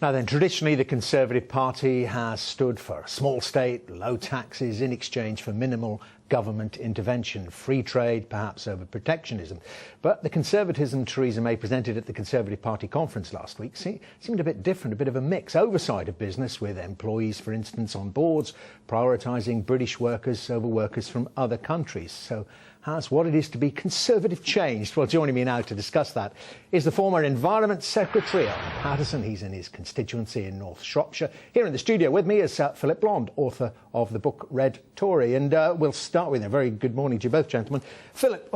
Now then, traditionally the Conservative Party has stood for small state, low taxes in exchange for minimal government intervention, free trade perhaps over protectionism. But the conservatism Theresa May presented at the Conservative Party conference last week seemed a bit different, a bit of a mix. Oversight of business with employees, for instance, on boards, prioritising British workers over workers from other countries. So has what it is to be Conservative changed? Well, joining me now to discuss that is the former Environment Secretary, Owen Paterson. He's in his constituency in North Shropshire. Here in the studio with me is Phillip Blond, author of the book Red Tory. And we'll start with a very good morning to you both, gentlemen. Phillip,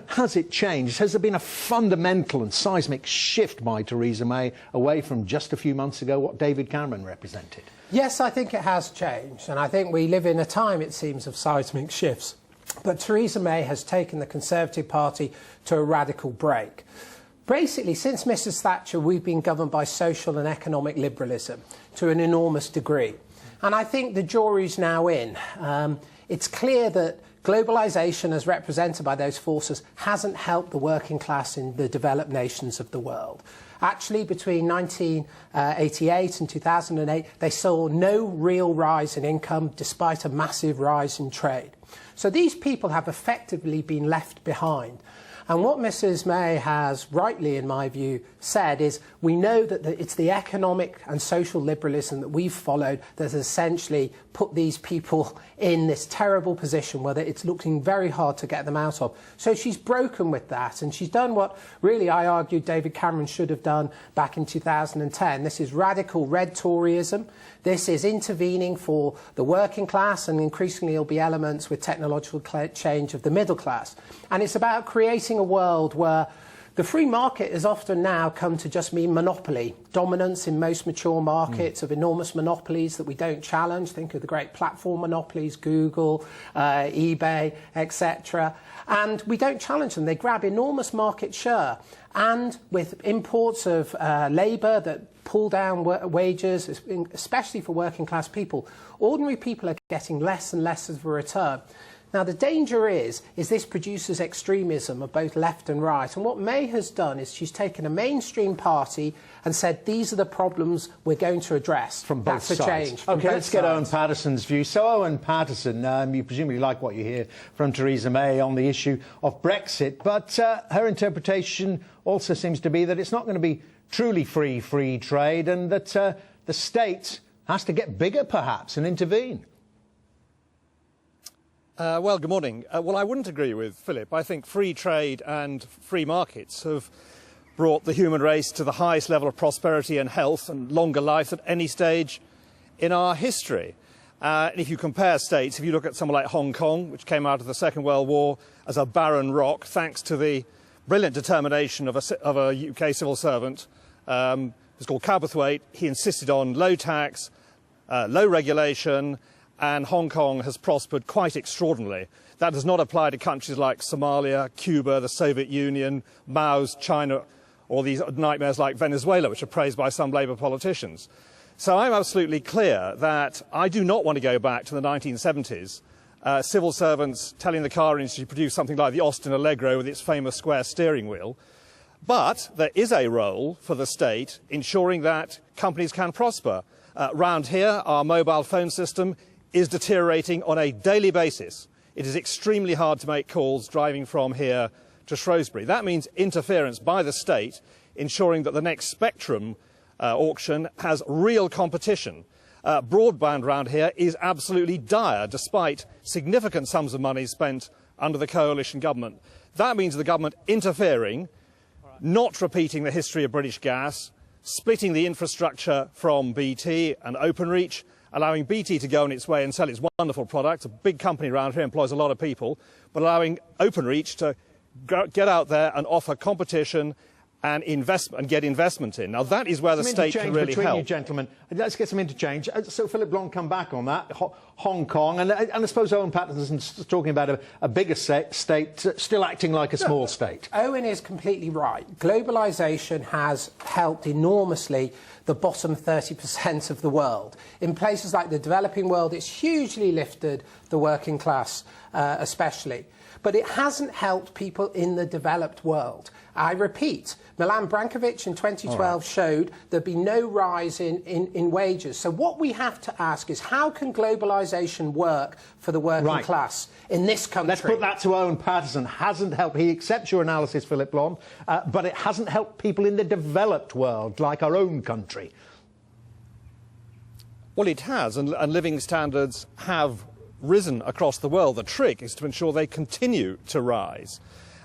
has it changed? Has there been a fundamental and seismic shift by Theresa May away from just a few months ago what David Cameron represented? Yes, I think it has changed. And I think we live in a time, it seems, of seismic shifts. But Theresa May has taken the Conservative Party to a radical break. Basically, since Mrs Thatcher, we've been governed by social and economic liberalism to an enormous degree. And I think the jury's now in. It's clear that globalisation, as represented by those forces, hasn't helped the working class in the developed nations of the world. Actually, between 1988 and 2008, they saw no real rise in income, despite a massive rise in trade. So these people have effectively been left behind. And what Mrs May has rightly, in my view, said is we know that it's the economic and social liberalism that we've followed that has essentially put these people in this terrible position where it's looking very hard to get them out of. So she's broken with that, and she's done what really I argued David Cameron should have done back in 2010. This is radical red Toryism. This is intervening for the working class, and increasingly there'll be elements with technological change of the middle class. And it's about creating a world where the free market has often now come to just mean monopoly, dominance in most mature markets of enormous monopolies that we don't challenge. Think of the great platform monopolies, Google, eBay, etc. And we don't challenge them. They grab enormous market share. And with imports of labour that pull down wages, especially for working class people, ordinary people are getting less and less of a return. Now, the danger is this produces extremism of both left and right. And what May has done is she's taken a mainstream party and said, these are the problems we're going to address. From both sides. That's a change. OK, let's get Owen Paterson's view. So, Owen Paterson, you presumably like what you hear from Theresa May on the issue of Brexit. But her interpretation also seems to be that it's not going to be truly free trade, and that the state has to get bigger, perhaps, and intervene. Well, good morning. Well, I wouldn't agree with Philip. I think free trade and free markets have brought the human race to the highest level of prosperity and health and longer life at any stage in our history. And if you compare states, if you look at someone like Hong Kong, which came out of the Second World War as a barren rock, thanks to the brilliant determination of a UK civil servant, it's called Cabithwaite. He insisted on low tax, low regulation, and Hong Kong has prospered quite extraordinarily. That does not apply to countries like Somalia, Cuba, the Soviet Union, Mao's China, or these nightmares like Venezuela, which are praised by some Labour politicians. So I'm absolutely clear that I do not want to go back to the 1970s, civil servants telling the car industry to produce something like the Austin Allegro with its famous square steering wheel. But there is a role for the state ensuring that companies can prosper. Round here, our mobile phone system is deteriorating on a daily basis. It is extremely hard to make calls driving from here to Shrewsbury. That means interference by the state, ensuring that the next spectrum auction has real competition. Broadband round here is absolutely dire, despite significant sums of money spent under the coalition government. That means the government interfering, not repeating the history of British Gas, splitting the infrastructure from BT and Openreach, allowing BT to go on its way and sell its wonderful product. A big company around here, employs a lot of people, but allowing Openreach to get out there and offer competition and get investment in. Now, that is where the state can really help. Between you gentlemen, let's get some interchange. So, Phillip Blond, come back on that. Hong Kong, and I suppose Owen Paterson's talking about a bigger state still acting like a small state. Owen is completely right. Globalisation has helped enormously the bottom 30% of the world. In places like the developing world, it's hugely lifted the working class, especially. but it hasn't helped people in the developed world. I repeat, Milan Brankovic in 2012 showed there'd be no rise in wages. So what we have to ask is, how can globalisation work for the working class in this country? Let's put that to Owen Paterson. Hasn't helped. He accepts your analysis, Phillip Blond, but it hasn't helped people in the developed world, like our own country. Well, it has, and living standards have risen across the world. The trick is to ensure they continue to rise.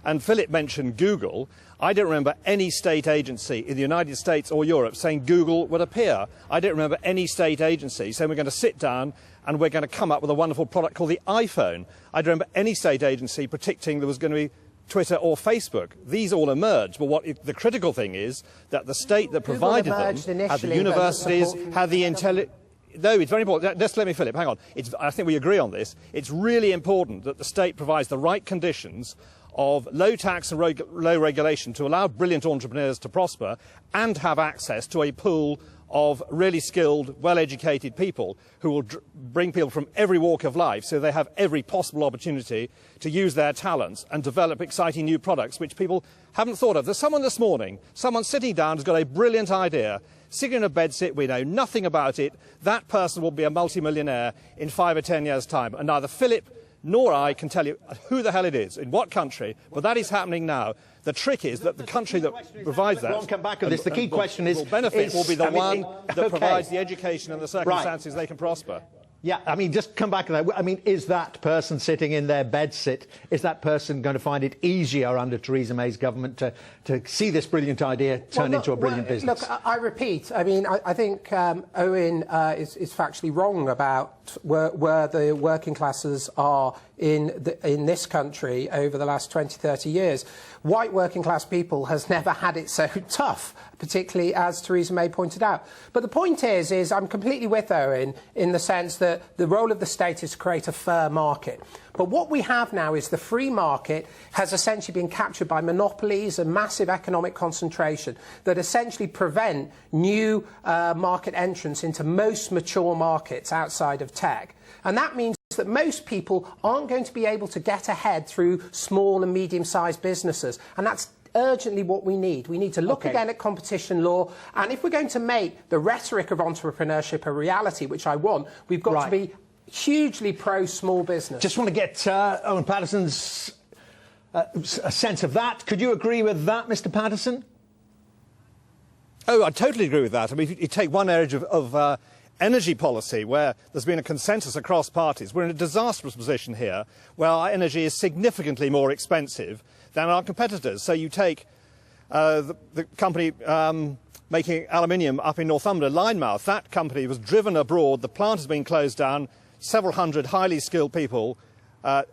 And Philip mentioned Google. I don't remember any state agency in the United States or Europe saying Google would appear. I don't remember any state agency saying we're going to sit down and we're going to come up with a wonderful product called the iPhone. I don't remember any state agency predicting there was going to be Twitter or Facebook. These all emerged, but the critical thing is that the state that provided them had the universities, had the intelligence. No, it's very important. Just let me, Philip, hang on. I think we agree on this. It's really important that the state provides the right conditions of low tax and low regulation to allow brilliant entrepreneurs to prosper and have access to a pool of really skilled, well-educated people who will bring people from every walk of life so they have every possible opportunity to use their talents and develop exciting new products which people haven't thought of. There's someone this morning, someone sitting down has got a brilliant idea, sitting in a bedsit, we know nothing about it. That person will be a multimillionaire in 5 or 10 years' time. And neither Philip nor I can tell you who the hell it is, in what country, but that is happening now. The trick is that the country that provides that... We'll come back on this. The key question is... ...will benefit will be the one that provides the education and the circumstances they can prosper. Yeah, I mean, just come back to that. I mean, is that person sitting in their bedsit, is that person going to find it easier under Theresa May's government to see this brilliant idea turn into a brilliant business? Look, I repeat, I mean, I think Owen is factually wrong about where the working classes are in this country over the last 20, 30 years. White working class people has never had it so tough, particularly as Theresa May pointed out. But the point is I'm completely with Owen in the sense that the role of the state is to create a fair market. But what we have now is the free market has essentially been captured by monopolies and massive economic concentration that essentially prevent new market entrants into most mature markets outside of tech. And that means that most people aren't going to be able to get ahead through small and medium-sized businesses. And that's urgently what we need. We need to look again at competition law. And if we're going to make the rhetoric of entrepreneurship a reality, which I want, we've got to be hugely pro-small business. Just want to get Owen Paterson's a sense of that. Could you agree with that, Mr. Paterson? Oh, I totally agree with that. I mean, if you take one area of energy policy where there's been a consensus across parties, we're in a disastrous position here where our energy is significantly more expensive than our competitors. So you take the company making aluminium up in Northumberland, Linemouth. That company was driven abroad. The plant has been closed down. Several hundred highly skilled people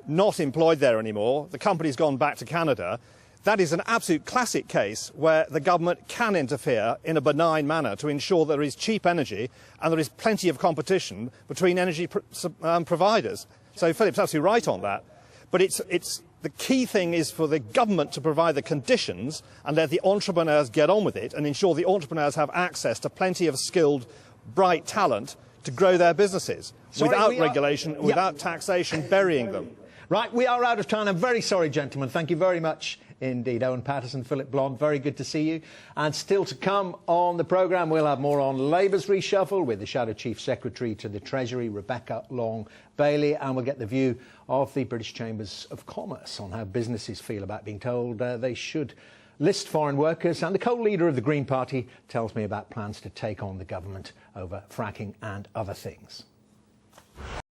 not employed there anymore. The company's gone back to Canada. That is an absolute classic case where the government can interfere in a benign manner to ensure there is cheap energy and there is plenty of competition between energy providers. So Philip's absolutely right on that. But the key thing is for the government to provide the conditions and let the entrepreneurs get on with it and ensure the entrepreneurs have access to plenty of skilled, bright talent to grow their businesses without regulation, without taxation burying them. Right, we are out of time. I'm very sorry, gentlemen. Thank you very much indeed. Owen Paterson, Phillip Blond, very good to see you. And still to come on the programme, we'll have more on Labour's reshuffle with the Shadow Chief Secretary to the Treasury, Rebecca Long-Bailey, and we'll get the view of the British Chambers of Commerce on how businesses feel about being told they should list foreign workers. And the co-leader of the Green Party tells me about plans to take on the government over fracking and other things.